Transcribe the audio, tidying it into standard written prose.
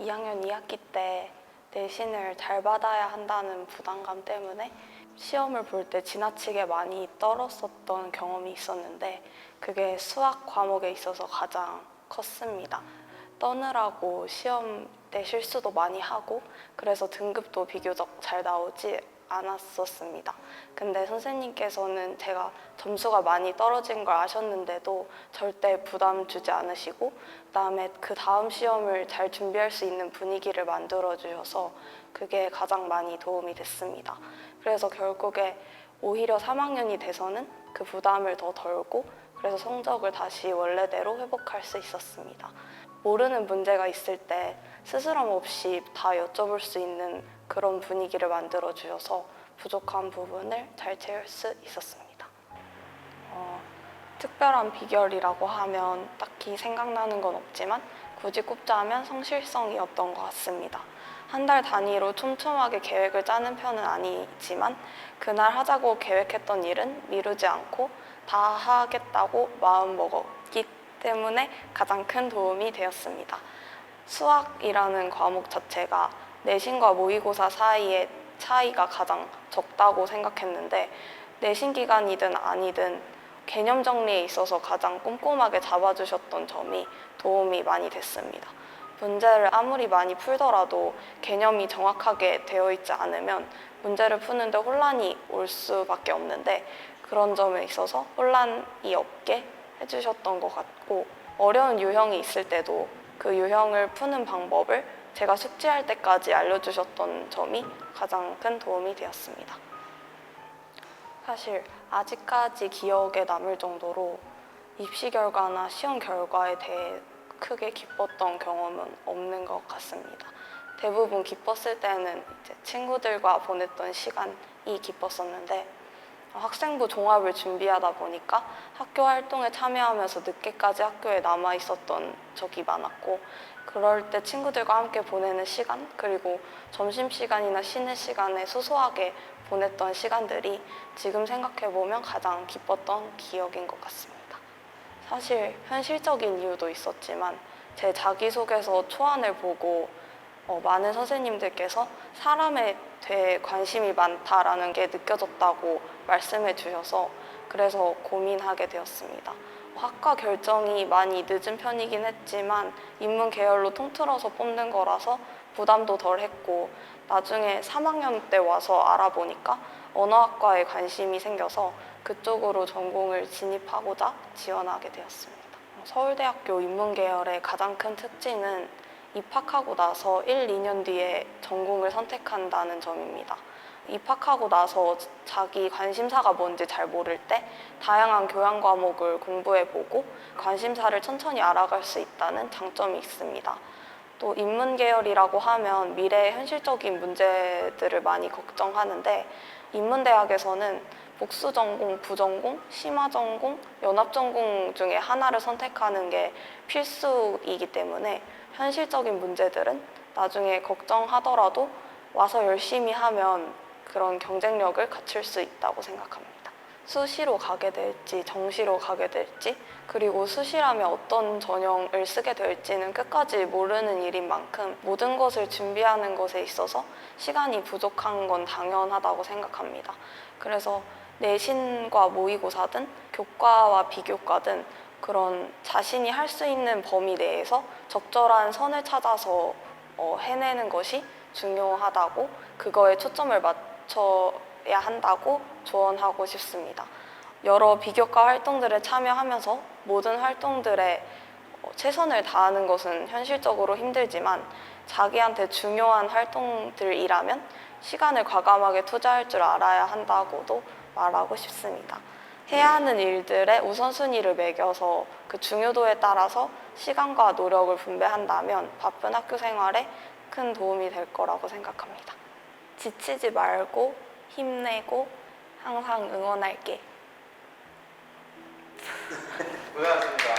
2학년 2학기 때 내신을 잘 받아야 한다는 부담감 때문에 시험을 볼 때 지나치게 많이 떨었었던 경험이 있었는데 그게 수학 과목에 있어서 가장 컸습니다. 떠느라고 시험 때 실수도 많이 하고 그래서 등급도 비교적 잘 나오지 않았었습니다. 근데 선생님께서는 제가 점수가 많이 떨어진 걸 아셨는데도 절대 부담 주지 않으시고 그다음에 그 다음 시험을 잘 준비할 수 있는 분위기를 만들어 주셔서 그게 가장 많이 도움이 됐습니다. 그래서 결국에 오히려 3학년이 돼서는 그 부담을 더 덜고 그래서 성적을 다시 원래대로 회복할 수 있었습니다. 모르는 문제가 있을 때 스스럼 없이 다 여쭤볼 수 있는 그런 분위기를 만들어 주셔서 부족한 부분을 잘 채울 수 있었습니다. 특별한 비결이라고 하면 딱히 생각나는 건 없지만 굳이 꼽자면 성실성이었던 것 같습니다. 한 달 단위로 촘촘하게 계획을 짜는 편은 아니지만 그날 하자고 계획했던 일은 미루지 않고 다 하겠다고 마음먹었기 때문에 가장 큰 도움이 되었습니다. 수학이라는 과목 자체가 내신과 모의고사 사이의 차이가 가장 적다고 생각했는데 내신 기간이든 아니든 개념 정리에 있어서 가장 꼼꼼하게 잡아주셨던 점이 도움이 많이 됐습니다. 문제를 아무리 많이 풀더라도 개념이 정확하게 되어 있지 않으면 문제를 푸는데 혼란이 올 수밖에 없는데 그런 점에 있어서 혼란이 없게 해주셨던 것 같고 어려운 유형이 있을 때도 그 유형을 푸는 방법을 제가 숙지할 때까지 알려주셨던 점이 가장 큰 도움이 되었습니다. 사실 아직까지 기억에 남을 정도로 입시 결과나 시험 결과에 대해 크게 기뻤던 경험은 없는 것 같습니다. 대부분 기뻤을 때는 이제 친구들과 보냈던 시간이 기뻤었는데 학생부 종합을 준비하다 보니까 학교 활동에 참여하면서 늦게까지 학교에 남아 있었던 적이 많았고 그럴 때 친구들과 함께 보내는 시간 그리고 점심시간이나 쉬는 시간에 소소하게 보냈던 시간들이 지금 생각해보면 가장 기뻤던 기억인 것 같습니다. 사실 현실적인 이유도 있었지만 제 자기소개서 초안을 보고 많은 선생님들께서 사람에 대해 관심이 많다라는 게 느껴졌다고 말씀해 주셔서 그래서 고민하게 되었습니다. 학과 결정이 많이 늦은 편이긴 했지만 인문 계열로 통틀어서 뽑는 거라서 부담도 덜 했고 나중에 3학년 때 와서 알아보니까 언어학과에 관심이 생겨서 그쪽으로 전공을 진입하고자 지원하게 되었습니다. 서울대학교 인문계열의 가장 큰 특징은 입학하고 나서 1, 2년 뒤에 전공을 선택한다는 점입니다. 입학하고 나서 자기 관심사가 뭔지 잘 모를 때 다양한 교양 과목을 공부해보고 관심사를 천천히 알아갈 수 있다는 장점이 있습니다. 또 인문계열이라고 하면 미래의 현실적인 문제들을 많이 걱정하는데 인문대학에서는 복수전공, 부전공, 심화전공, 연합전공 중에 하나를 선택하는 게 필수이기 때문에 현실적인 문제들은 나중에 걱정하더라도 와서 열심히 하면 그런 경쟁력을 갖출 수 있다고 생각합니다. 수시로 가게 될지 정시로 가게 될지 그리고 수시라면 어떤 전형을 쓰게 될지는 끝까지 모르는 일인 만큼 모든 것을 준비하는 것에 있어서 시간이 부족한 건 당연하다고 생각합니다. 그래서 내신과 모의고사든 교과와 비교과든 그런 자신이 할 수 있는 범위 내에서 적절한 선을 찾아서 해내는 것이 중요하다고 그거에 초점을 맞춰야 한다고 조언하고 싶습니다. 여러 비교과 활동들에 참여하면서 모든 활동들에 최선을 다하는 것은 현실적으로 힘들지만 자기한테 중요한 활동들이라면 시간을 과감하게 투자할 줄 알아야 한다고도 말하고 싶습니다. 해야 하는 일들의 우선순위를 매겨서 그 중요도에 따라서 시간과 노력을 분배한다면 바쁜 학교 생활에 큰 도움이 될 거라고 생각합니다. 지치지 말고 힘내고 항상 응원할게. 고생하셨습니다.